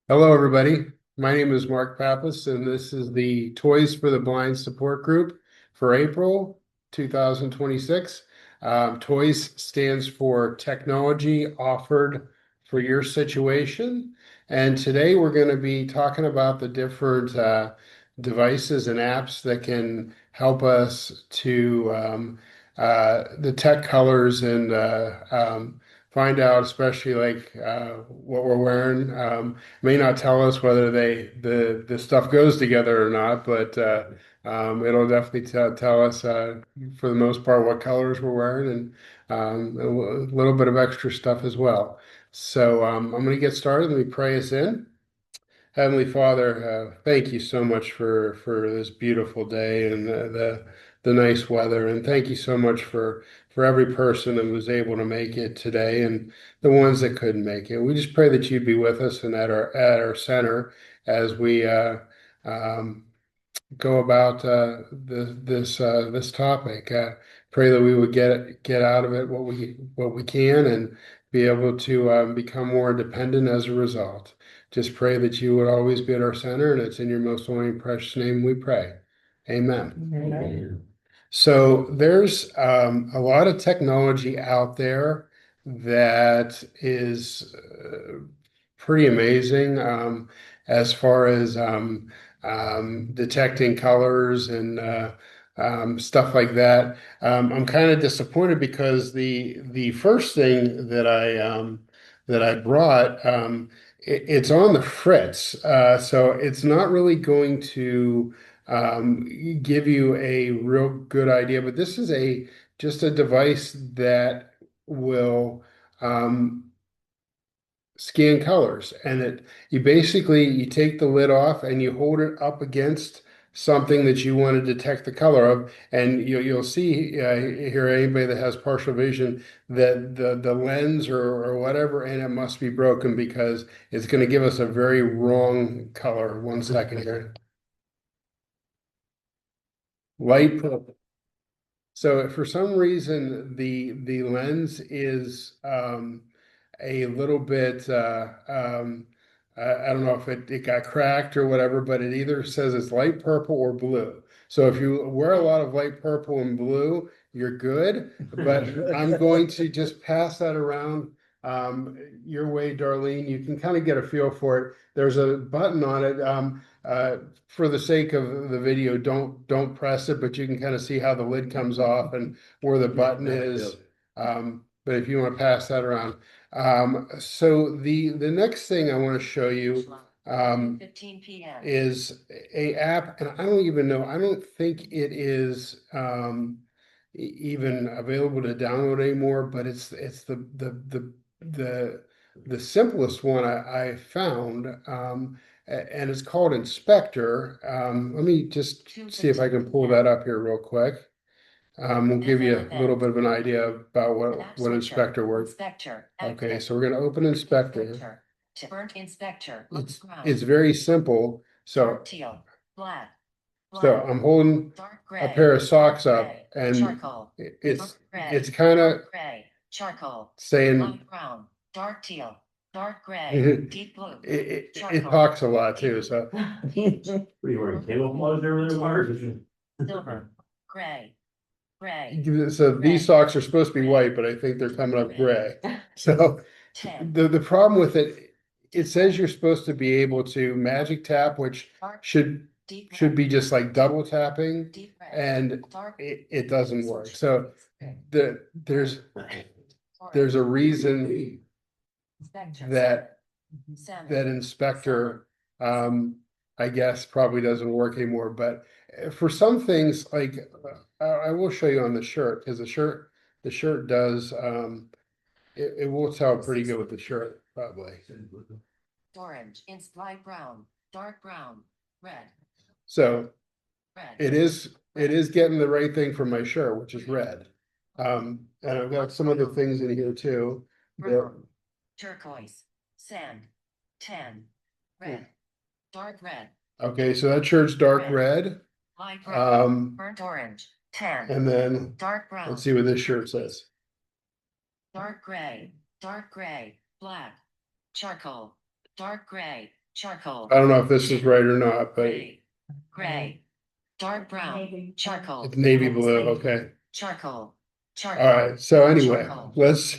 Hello, everybody. My name is Mark Pappas, and this is the Toys for the Blind support group for April 2026. Toys stands for Technology Offered for Your Situation. And today we're going to be talking about the different devices and apps that can help us to detect colors and find out, especially like what we're wearing. May not tell us whether the stuff goes together or not, but it'll definitely tell us for the most part what colors we're wearing and a little bit of extra stuff as well. So I'm going to get started. Let me pray us in. Heavenly Father, thank you so much for this beautiful day and the nice weather, and thank you so much for every person that was able to make it today, and the ones that couldn't make it. We just pray that you'd be with us and at our center as we um, go about this topic. Pray that we would get out of it what we can and be able to become more independent as a result. Just pray that you would always be at our center, and it's in your most holy and precious name we pray. Amen. Amen. So there's a lot of technology out there that is pretty amazing as far as detecting colors and stuff like that. I'm kind of disappointed because the first thing that I brought it's on the fritz, so it's not really going to give you a real good idea. But this is a just a device that will scan colors, and you take the lid off and you hold it up against something that you want to detect the color of, and you'll see here, anybody that has partial vision, that the lens or whatever in it must be broken because it's going to give us a very wrong color. One second here. Light purple. So if for some reason the lens is a little bit I don't know if it got cracked or whatever, but it either says it's light purple or blue. So if you wear a lot of light purple and blue, you're good. But I'm going to just pass that around your way, Darlene. You can kind of get a feel for it. There's a button on it. For the sake of the video, don't press it, but you can kind of see how the lid comes off and where the button is. But if you want to pass that around. So the next thing I want to show you 15 p.m. is a app, and I don't even know, I don't think it is even available to download anymore, but it's the simplest one I found, and it's called Inspector. Let me just see if I can pull that up here real quick. We'll give you a little bit of an idea about what Inspector works. Inspector. Okay, so we're going to open Inspector. Burnt inspector. It's very simple. So Teal. Black. I'm holding Dark a gray. pair of socks Dark up, gray. and Charcoal. it's Gray. it's kind of Dark gray. Charcoal. saying Light brown. Dark teal. Dark gray. it, Deep blue. it talks a lot too. So What are you wearing, camouflage over there, Mark? Silver. Gray. Gray. these socks are supposed to be white, but I think they're coming up gray. So 10. the problem with it, it says you're supposed to be able to magic tap, which should Deep should be just like double tapping, Deep red. and Dark. it doesn't work. So there's a reason Inspector. that Salmon. that Inspector I guess probably doesn't work anymore. But for some things, like I will show you on the shirt, because the shirt does it will tell pretty good with the shirt, probably. Orange. Light brown. Dark brown. Red. So Red. it is getting the right thing for my shirt, which is red. And I've got some other things in here too. Brown. Turquoise. Sand. Tan. Red. Dark red. Okay, so that shirt's dark red. Light brown. Um, Burnt orange. Tan. and then Dark brown. let's see what this shirt says. Dark gray. Dark gray. Black. Charcoal. Dark gray. Charcoal. I don't know if this is right or not, but Gray. Gray. Dark brown. Charcoal. it's navy blue. Okay. Charcoal. All Charcoal. right. So anyway, Charcoal. let's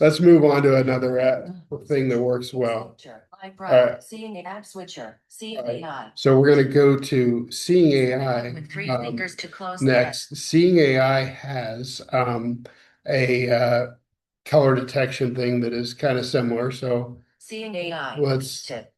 let's move on to another thing that works well. Light All brown. right. Seeing a app switcher. Seeing All right. AI. So we're going to go to Seeing AI With three fingers to close next. Seeing AI has a color detection thing that is kind of similar. So Seeing AI. let's Tip.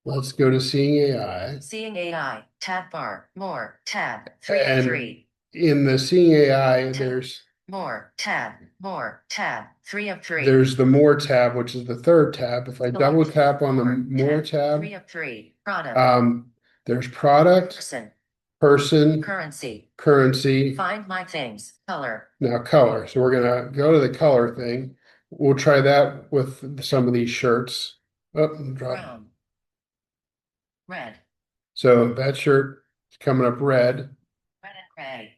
go to Seeing AI. Seeing AI. Tab bar. More. Tab. 3 of And 3. in the Seeing AI, there's More. Tab. More. Tab. 3 of 3. there's the More tab, which is the third tab. If I double tap on the More tab, 3 of 3. Product. there's product, person, currency. Find my things. Color. Now color. So we're gonna go to the color thing. We'll try that with some of these shirts. Oh, drop. Brown. Red. So that shirt is coming up red. Red and gray.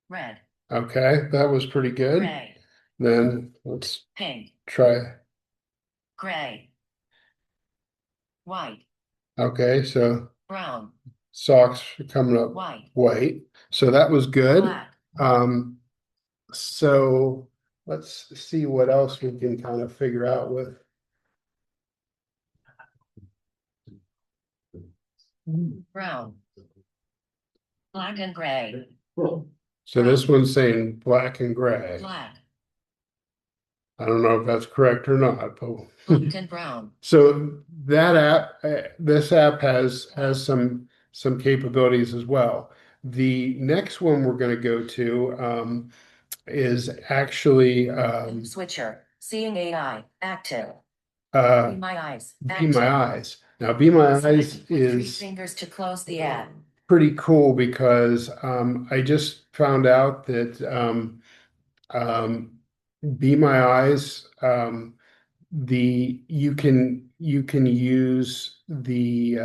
Red. Okay, that was pretty good. Gray. Then let's Pink. try. Gray. White. Okay, so Brown. socks are coming up white. So that was good. Black. So let's see what else we can kind of figure out with. Brown. Black and gray. So this one's saying black and gray. Black. I don't know if that's correct or not, but Black and brown. so that app, this app has some capabilities as well. The next one we're going to go to is actually Switcher. Seeing AI. Active. Be My Eyes. My Eyes. Now, Be My Eyes Three is fingers to close the app. pretty cool because I just found out that Be My Eyes, you can use the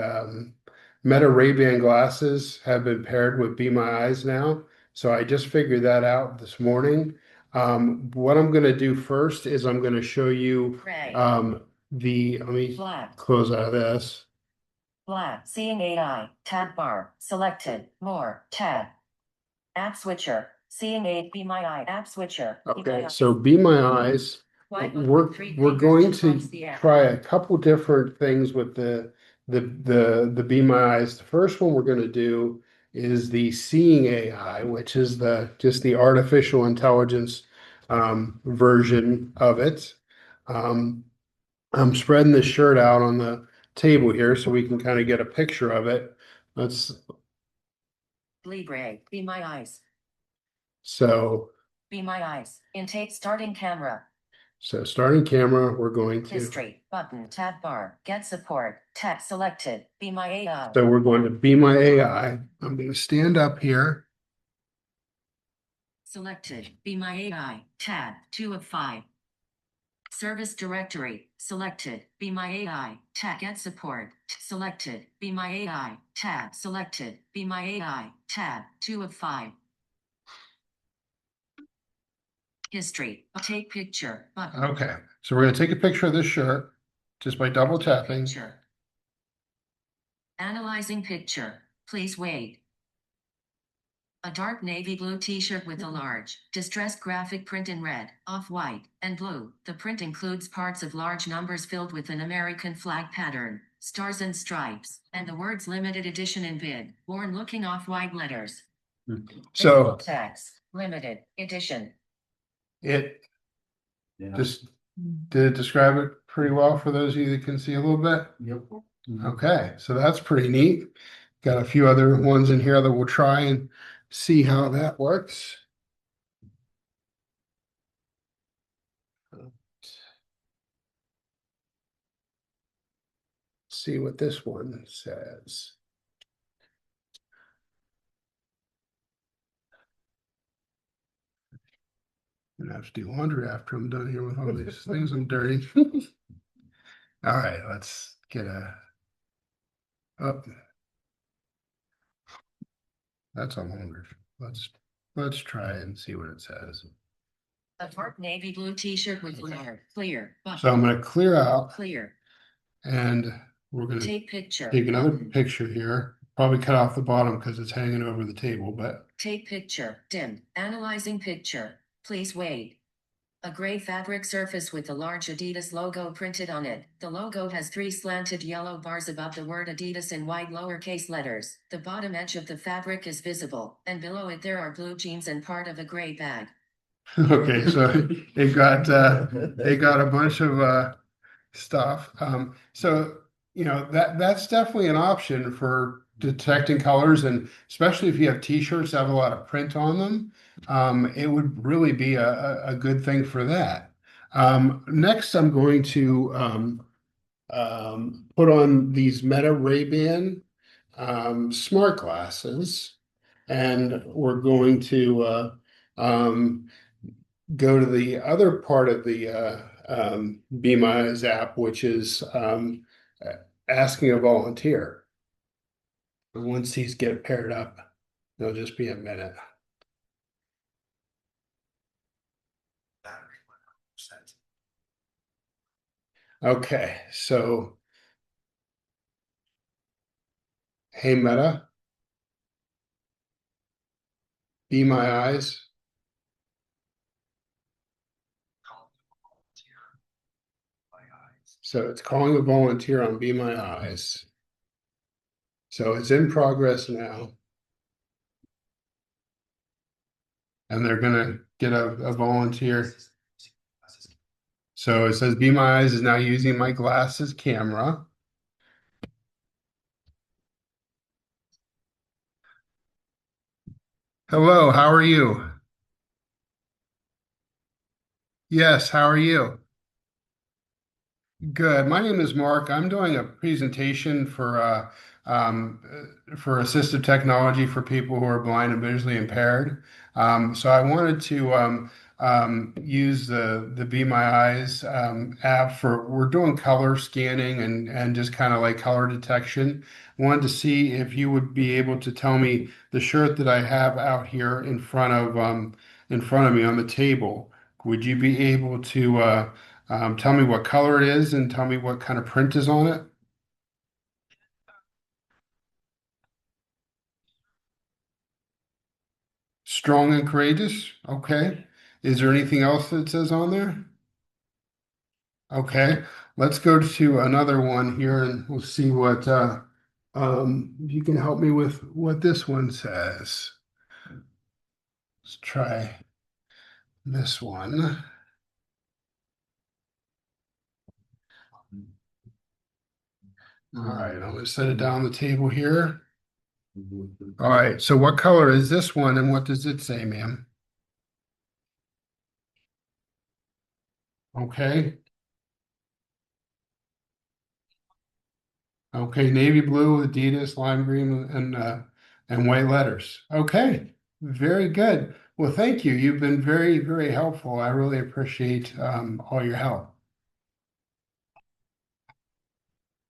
Meta Ray-Ban glasses have been paired with Be My Eyes now. So I just figured that out this morning. What I'm going to do first is I'm going to show you let me close out of this. Black. Seeing AI. Tab bar. Selected. More. Tab. App switcher. Seeing AI. Be My Eye. App switcher. Okay, so Be My Eyes. We're going to try a couple different things with the Be My Eyes. The first one we're going to do is the Seeing AI, which is just the artificial intelligence version of it. I'm spreading this shirt out on the table here so we can kind of get a picture of it. Let's. Libre. Be My Eyes. So. Be My Eyes. Intake starting camera. So starting camera, we're going to history button, tab bar, get support, text selected, Be My AI. So we're going to Be My AI. I'm going to stand up here. Selected, Be My AI, tab 2 of 5. Service directory, selected, Be My AI, tab get support, selected, Be My AI, tab selected, Be My AI, tab 2 of 5. History, take picture button. Okay, so we're going to take a picture of this shirt just by double tapping. Picture. Analyzing picture. Please wait. A dark navy blue t-shirt with a large, distressed graphic print in red, off-white, and blue. The print includes parts of large numbers filled with an American flag pattern, stars and stripes, and the words limited edition in big, worn looking off-white letters. So text, limited edition. It just did it describe it pretty well for those of you that can see a little bit? Yep. Okay, so that's pretty neat. Got a few other ones in here that we'll try and see how that works. See what this one says. I'm gonna have to do laundry after I'm done here with all these things I'm dirty. All right, let's get up. That's a laundry. Let's try and see what it says. A dark navy blue t-shirt with clear. So I'm going to clear out. Clear. And we're gonna Take picture. take another Button. picture here. Probably cut off the bottom because it's hanging over the table, but Take picture. Dim. Analyzing picture. Please wait. A gray fabric surface with a large Adidas logo printed on it. The logo has 3 slanted yellow bars above the word Adidas in white lowercase letters. The bottom edge of the fabric is visible, and below it there are blue jeans and part of a gray bag. okay, so it got a bunch of stuff. So that's definitely an option for detecting colors, and especially if you have t-shirts that have a lot of print on them, it would really be a good thing for that. Next, I'm going to put on these Meta Ray-Ban smart glasses, and we're going to go to the other part of the Be My Eyes app, which is asking a volunteer. And once these get paired up, it'll just be a minute. Okay, so hey Meta, Be My Eyes. So it's calling a volunteer on Be My Eyes. So it's in progress now. And they're gonna get a volunteer. So it says Be My Eyes is now using my glasses camera. Hello, how are you? Yes, how are you? Good. My name is Mark. I'm doing a presentation for assistive technology for people who are blind and visually impaired. So I wanted to use the Be My Eyes app for we're doing color scanning and just kind of like color detection. Wanted to see if you would be able to tell me the shirt that I have out here in front of me on the table. Would you be able to tell me what color it is and tell me what kind of print is on it? Strong and courageous. Okay. Is there anything else that says on there? Okay. Let's go to another one here and we'll see what if you can help me with what this one says. Let's try this one. All right, I'm gonna set it down the table here. All right, so what color is this one and what does it say, ma'am? Okay. Okay, navy blue, Adidas, lime green, and white letters. Okay, very good. Well, thank you. You've been very, very helpful. I really appreciate all your help.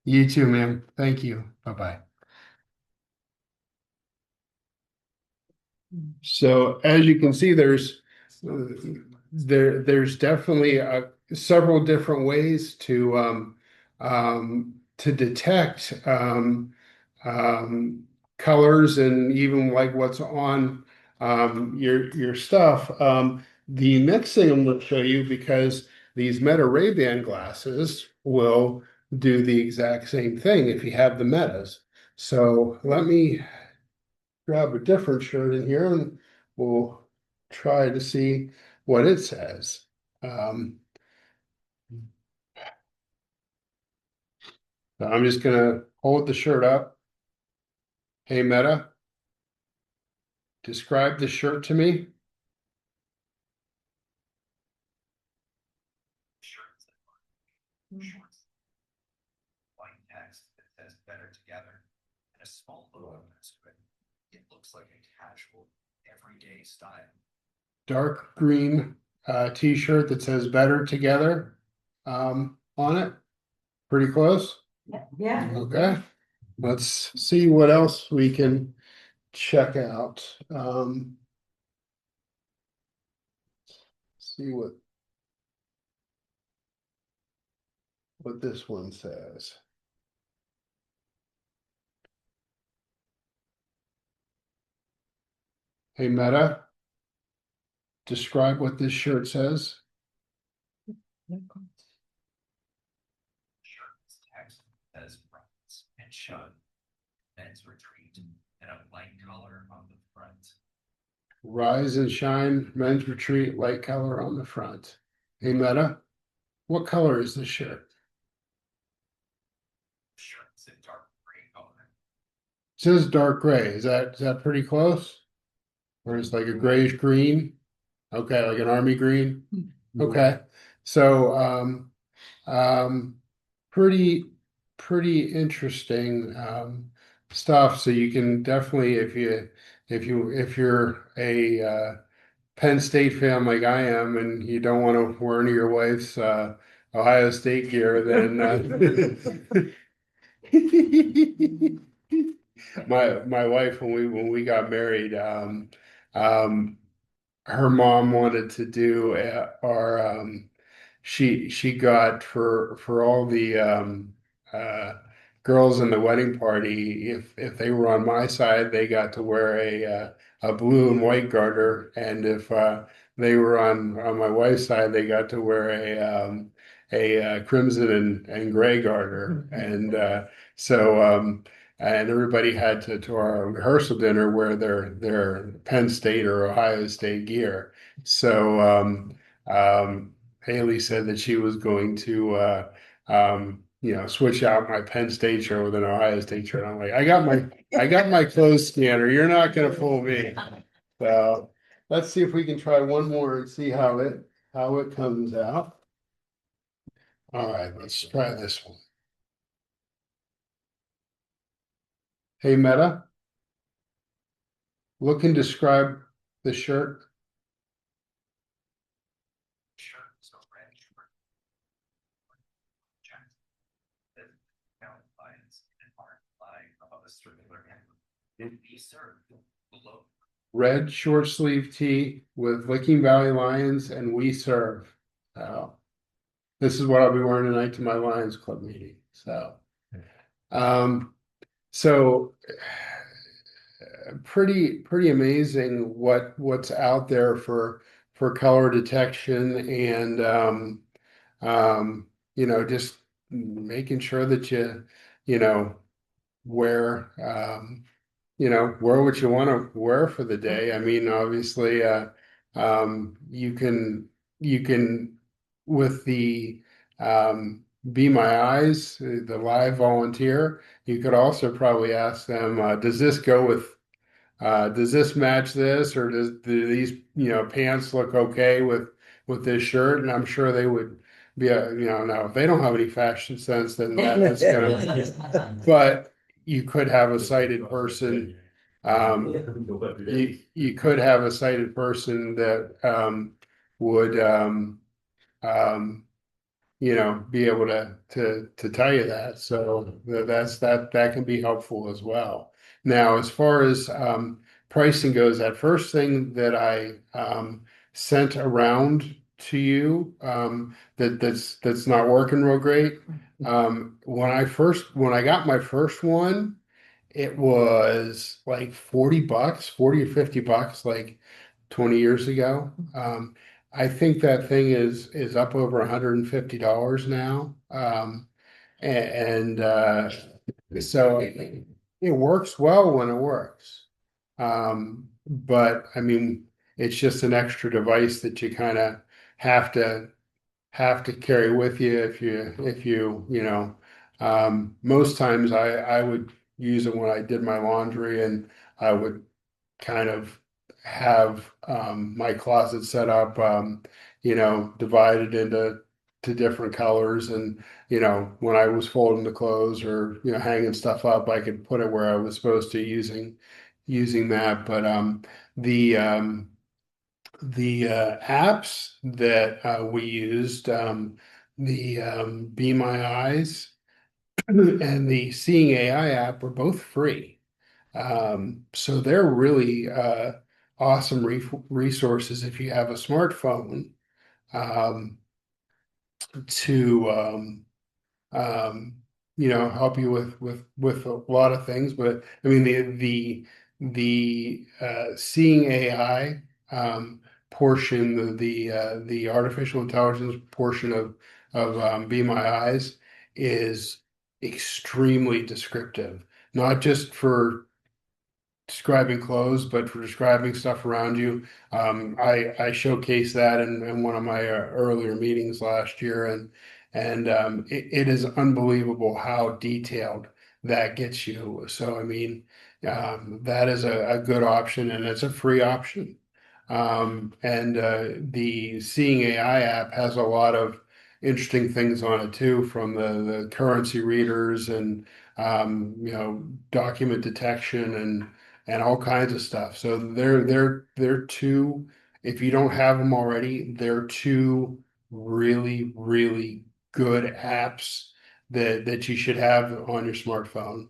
You too, ma'am. Thank you. Bye-bye. So as you can see, there's definitely several different ways to detect colors and even like what's on your stuff. The next thing I'm going to show you, because these Meta Ray-Ban glasses will do the exact same thing if you have the Metas. So let me grab a different shirt in here and we'll try to see what it says. So I'm just gonna hold the shirt up. Hey Meta, describe the shirt to me. White text that says better together and a small logo next to it. It looks like a casual, everyday style. Dark green t-shirt that says better together on it. Pretty close. Yeah. Okay. Let's see what else we can check out. See what this one says. Hey, Meta, describe what this shirt says. Shirt's text says runs and shun. Men's retreat and a light color on the front. Rise and shine, men's retreat, light color on the front. Hey, Meta, what color is this shirt? Shirt's a dark gray color. It says dark gray. Is that pretty close? Or is it like a grayish green? Okay, like an army green. Okay, so pretty interesting stuff. So you can definitely, if you're a Penn State fan like I am, and you don't want to wear any of your wife's Ohio State gear, then my wife, when we got married, her mom wanted to do our she got for all the girls in the wedding party, if they were on my side, they got to wear a blue and white garter, and if they were on my wife's side, they got to wear a crimson and gray garter, and so and everybody had to our rehearsal dinner wear their Penn State or Ohio State gear. So Haley said that she was going to switch out my Penn State shirt with an Ohio State shirt. I'm like, I got my clothes scanner. You're not gonna fool me. So let's see if we can try one more and see how it comes out. All right, let's try this one. Hey, Meta, look and describe the shirt. Shirt's a red shirt. Jacket. Lions and Mark flag above a circular emblem. And be served below. Red short sleeve tee with Licking Valley Lions and We Serve. This is what I'll be wearing tonight to my Lions Club meeting. Um, so pretty amazing what's out there for color detection, and just making sure that you know wear wear what you want to wear for the day. I mean, obviously, you can with the Be My Eyes, the live volunteer, you could also probably ask them, does this match this, or do these pants look okay with this shirt? And I'm sure they would be now if they don't have any fashion sense, then that's gonna. But you could have a sighted person. You could have a sighted person that would be able to tell you that. So that can be helpful as well. Now, as far as pricing goes, that first thing that I sent around to you, that's not working real great. When I got my first one, it was like $40, 40 or $50, like 20 years ago. I think that thing is up over $150 now. And so it works well when it works. But I mean, it's just an extra device that you kind of have to carry with you if you most times I would use it when I did my laundry, and I would kind of have my closet set up, divided into different colors. And, when I was folding the clothes or, hanging stuff up, I could put it where I was supposed to using that. But the apps that we used, the Be My Eyes and the Seeing AI app, were both free. So they're really awesome resources if you have a smartphone, um, to help you with a lot of things. But I mean, the seeing AI portion, the artificial intelligence portion of Be My Eyes is extremely descriptive, not just for describing clothes, but for describing stuff around you. I showcased that in one of my earlier meetings last year, and it is unbelievable how detailed that gets you. So, I mean, that is a good option, and it's a free option. And the Seeing AI app has a lot of interesting things on it too, from the currency readers and document detection and all kinds of stuff. So they're two, if you don't have them already, they're two really, really good apps that you should have on your smartphone,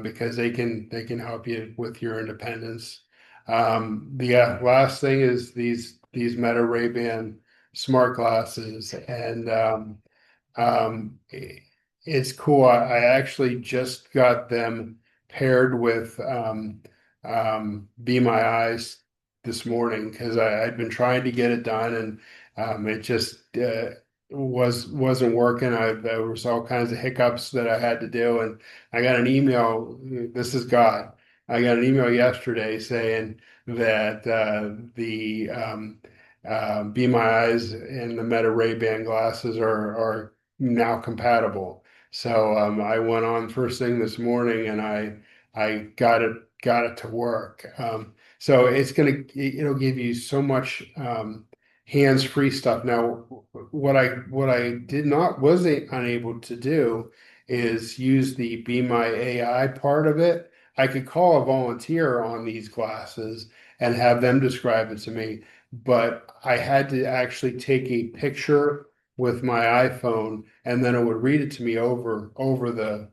because they can help you with your independence. The last thing is these Meta Ray-Ban smart glasses, and it's cool. I actually just got them paired with Be My Eyes this morning, because I'd been trying to get it done, and it just wasn't working. There was all kinds of hiccups that I had to do, and I got an email. This is God. I got an email yesterday saying that the Be My Eyes and the Meta Ray-Ban glasses are now compatible. So I went on first thing this morning, and I got it to work. So it'll give you so much hands-free stuff. Now, what I did not wasn't unable to do is use the Be My AI part of it. I could call a volunteer on these glasses and have them describe it to me, but I had to actually take a picture with my iPhone, and then it would read it to me over the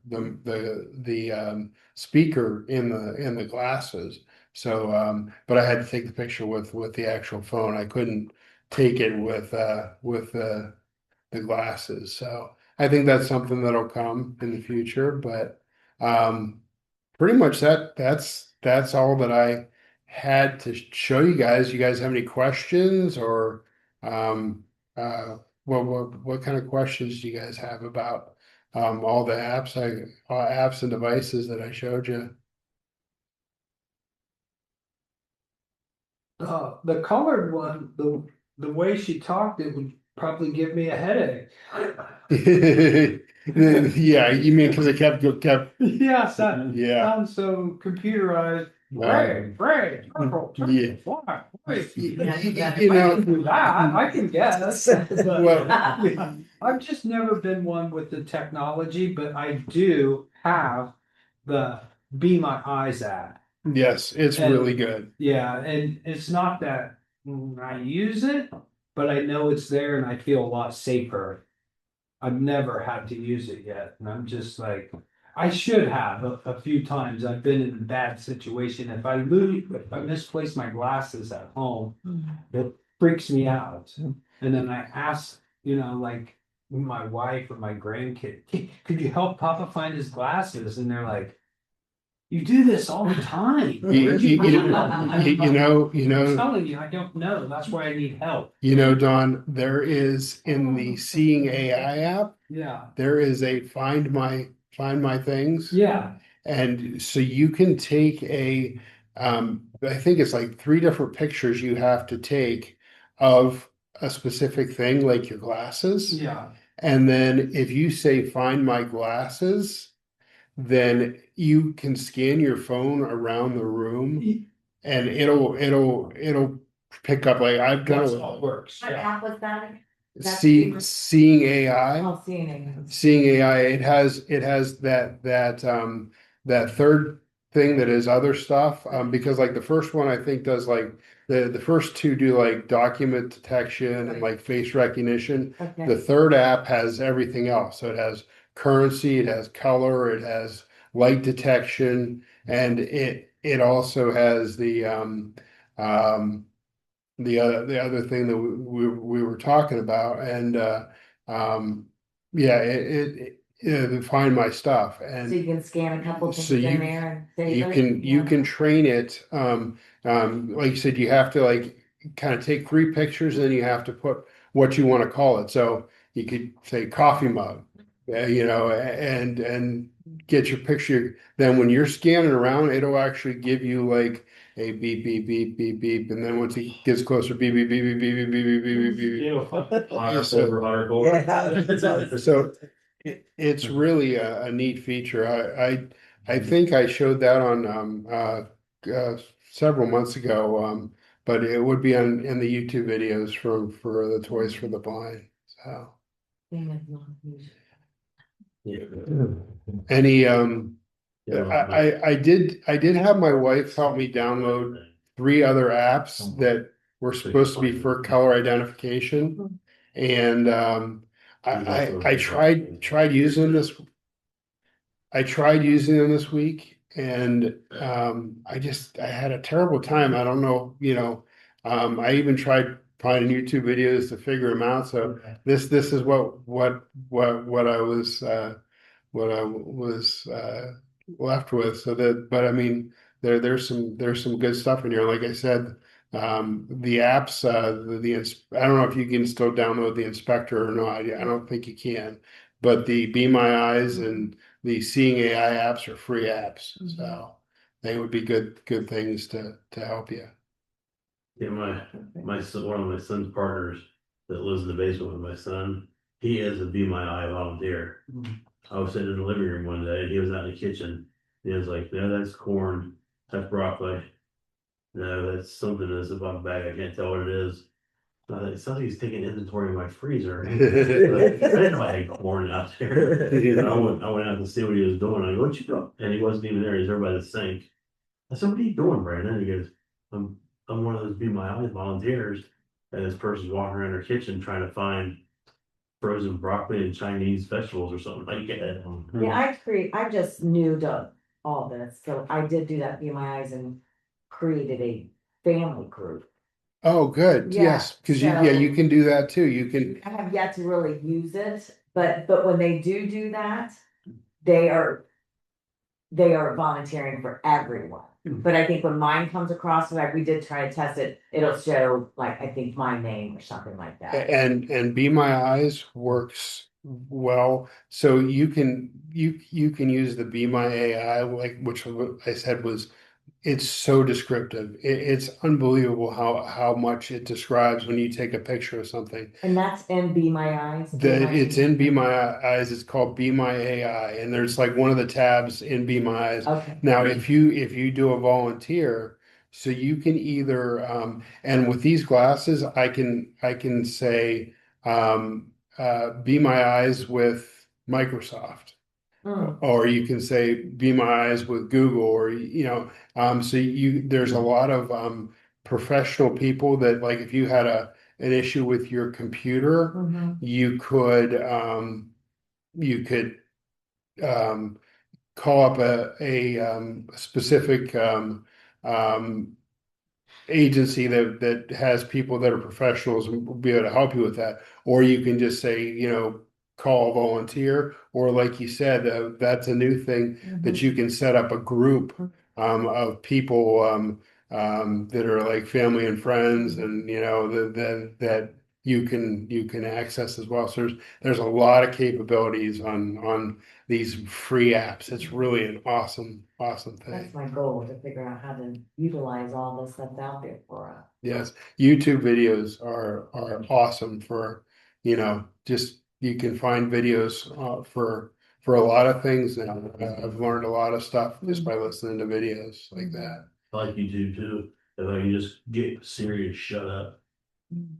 speaker in the glasses. So, but I had to take the picture with the actual phone. I couldn't take it with the glasses. So I think that's something that'll come in the future. But pretty much that's all that I had to show you guys. You guys have any questions, or um, what kind of questions do you guys have about all the apps and devices that I showed you? The colored one, the way she talked, it would probably give me a headache. Yeah, you mean because it kept Yeah, yeah. sounds so computerized. Um, Ray, yeah. why? Wait, You I know, can do that, I can guess. But, well, yeah, I've just never been one with the technology, but I do have the Be My Eyes app. yes, it's And really good. yeah, and it's not that I use it, but I know it's there and I feel a lot safer. I've never had to use it yet, and I'm just like, I should have a few times. I've been in a bad situation. If I misplace my glasses at home, it freaks me out. And then I ask, like my wife or my grandkid, "Hey, could you help Papa find his glasses?" And they're like, "You do this all the time. Where'd you get them?" I'm telling you, I don't know. That's why I need help. Don, there is in the Seeing AI app, Yeah, there is a find my things. yeah, And so you can take I think it's like three different pictures you have to take of a specific thing, like your glasses. yeah. And then if you say find my glasses, then you can scan your phone around the room, and it'll pick up, like I've done That's it how it works. What Yeah. app was that? Seeing AI. Oh, seeing. Seeing AI, it has that third thing that is other stuff. Because like the first one I think does like the first two do like document detection and like face recognition. Okay. The third app has everything else. So it has currency, it has color, it has light detection, and it also has um the other thing that we were talking about. And yeah, find my stuff. So And you can scan a couple So things you- in there and save you it? can Yeah. train it. Like you said, you have to like kind of take 3 pictures, and then you have to put what you want to call it. So you could say coffee mug, and get your picture. Then when you're scanning around, it'll actually give you like a beep beep beep beep beep, and then once it gets closer, beep beep beep beep beep beep beep beep beep beep. Higher So- silver, higher gold. So it's really a neat feature. I think I showed that on several months ago, but it would be on in the YouTube videos for the Toys for the Blind. So Yeah. any Yeah, I did have my wife help me download 3 other apps that were supposed to be for color identification, and I tried using this. I tried using them this week, and I had a terrible time. I don't know, I even tried finding YouTube videos to figure them out. So this is what what I was left with. So that, but I mean, there's some good stuff in here. Like I said, the apps, I don't know if you can still download the inspector or not. I don't think you can, but the Be My Eyes and the Seeing AI apps are free apps, so they would be good things to help you. Yeah, my son, one of my son's partners that lives in the basement with my son, he is a Be My Eye volunteer. I was sitting in the living room one day, and he was out in the kitchen. He was like, "No, that's corn. That's broccoli. No, that's something that's above the bag. I can't tell what it is." It sounds like he's taking inventory of my freezer. I didn't know I had corn out there. I went out to see what he was doing. I go, "What you doing?" And he wasn't even there. He's there by the sink. I said, "What are you doing, Brandon?" He goes, I'm one of those Be My Eyes volunteers." And this person's walking around her kitchen trying to find frozen broccoli and Chinese vegetables or something like that. Yeah, I'm just new to all this, so I did do that, Be My Eyes, and created a family group. Oh, good. Yeah, Yes, because you so- can do that too. You can. I have yet to really use it, but when they do that, they are volunteering for everyone. But I think when mine comes across, like we did try to test it, it'll show like, I think my name or something like that. And Be My Eyes works well. So you can use the Be My AI, like which I said was, it's so descriptive. It's unbelievable how much it describes when you take a picture of something. And that's in Be My Eyes. It's in Be My Eyes. It's called Be My AI, and there's like one of the tabs in Be My Eyes. Okay. Now, if you do a volunteer, so you can either and with these glasses, I can say Be My Eyes with Microsoft, Mm. or you can say Be My Eyes with Google, or so there's a lot of professional people that, like, if you had an issue with your computer, Mhm. you could call up a specific agency that has people that are professionals and will be able to help you with that. Or you can just say, call a volunteer, or like you said, that's a new thing that you can set up a group of people that are like family and friends, and that you can access as well. So there's a lot of capabilities on these free apps. It's really an awesome That's thing. my goal, to figure out how to utilize all this that's out there for us. Yes, YouTube videos are awesome for, just you can find videos for a lot of things now. I've learned a lot of stuff just by listening to videos like that. I like YouTube too. If I can just get Siri to shut up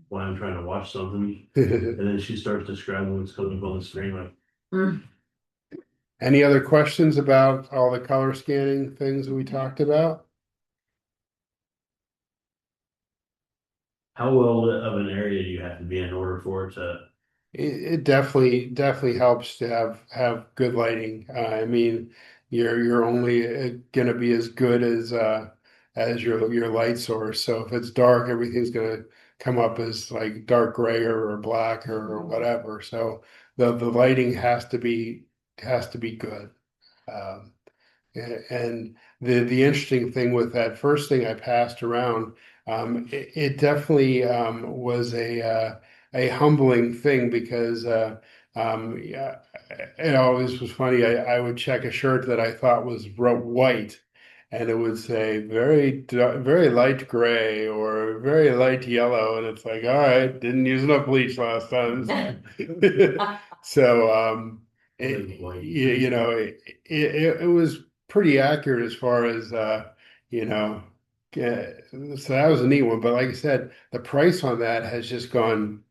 while I'm trying to watch something, and then she starts describing what's coming up on the screen, like, Any other questions about all the color scanning things that we talked about? how well of an area do you have to be in order for it to? It definitely helps to have good lighting. I mean, you're only gonna be as good as your light source. So if it's dark, everything's gonna come up as like dark gray or black or whatever. So the lighting has to be has to be good. And the interesting thing with that first thing I passed around, it definitely was a humbling thing because yeah, it always was funny. I would check a shirt that I thought was white, and it would say very light gray or very light yellow, and it's like, all right, didn't use enough bleach last time. So you know, it was pretty accurate as far as you know. So that was a neat one. But like I said, the price on that has just gone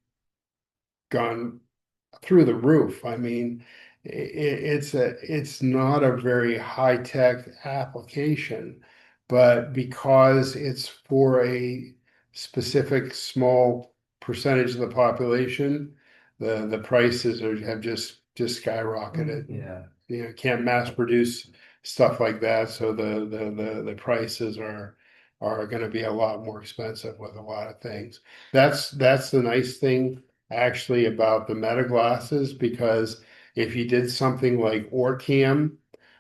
through the roof. I mean, it's not a very high tech application, but because it's for a specific small percentage of the population, the prices have just skyrocketed. Yeah. You know, can't mass produce stuff like that, so the prices are going to be a lot more expensive with a lot of things. That's the nice thing actually about the meta glasses, because if you did something like Orcam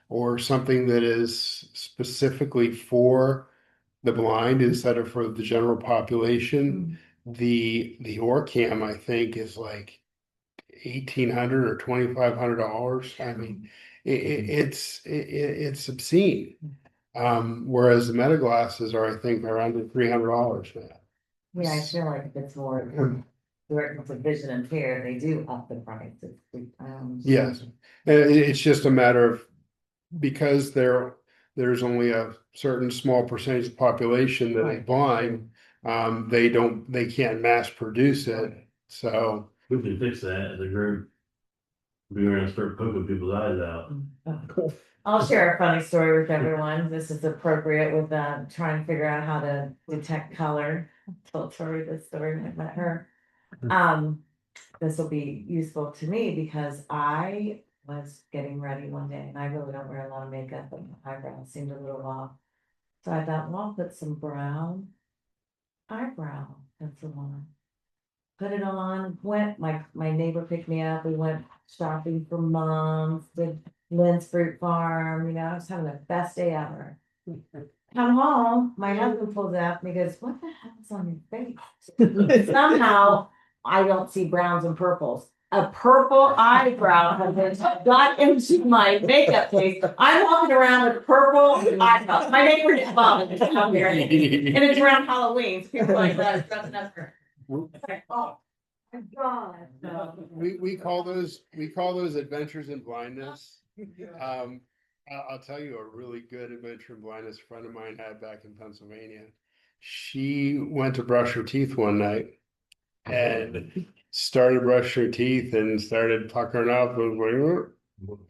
or something that is specifically for the blind instead of for the general population, the Orcam I think is like 1,800 or $2,500. I mean, it's obscene. Whereas the meta glasses are, I think, around $300 now. Yeah, I feel like if it's more direct to vision impaired, they do up the price. Yes, and it's just a matter of, because there's only a certain small percentage of the population that is Right. blind, they can't mass produce it, so. We can fix that as a group. We're gonna start poking people's eyes out. I'll share a funny story with everyone. This is appropriate with trying to figure out how to detect color. I told Tori this story when I met her. This will be useful to me because I was getting ready one day and I really don't wear a lot of makeup and my eyebrows seemed a little off. So I thought, well, I'll put some brown eyebrow pencil on. Put it on, my neighbor picked me up, we went shopping for moms, did Lynn's Fruit Farm, you know, I was having the best day ever. Come home, my husband pulls up and he goes, what the hell's on your face? Somehow, I don't see browns and purples. A purple eyebrow has got into my makeup case. I'm walking around with purple eyebrows. My neighbor just vomited out here. And it's around Halloween, so people like that, that's nothing. Like, oh my God. We call those adventures in blindness. I'll tell you a really good adventure in blindness a friend of mine had back in Pennsylvania. She went to brush her teeth one night and started brushing her teeth and started puckering up and was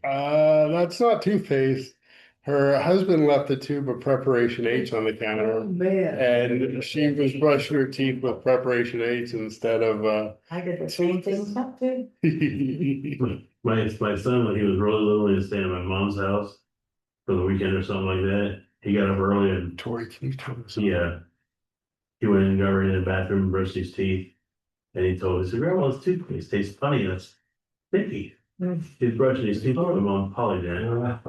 like, that's not toothpaste. Her husband left the tube of Preparation H on the counter, and she was brushing her teeth with Preparation H instead of. I did the same thing too. My son, when he was really little, he was staying at my mom's house for the weekend or something like that. He got up early and Tori, can you tell us? yeah, he went and got ready in the bathroom and brushed his teeth. And he told me, he said, Grandma's toothpaste tastes funny and it's sticky. He's brushing his teeth with him on Polydent.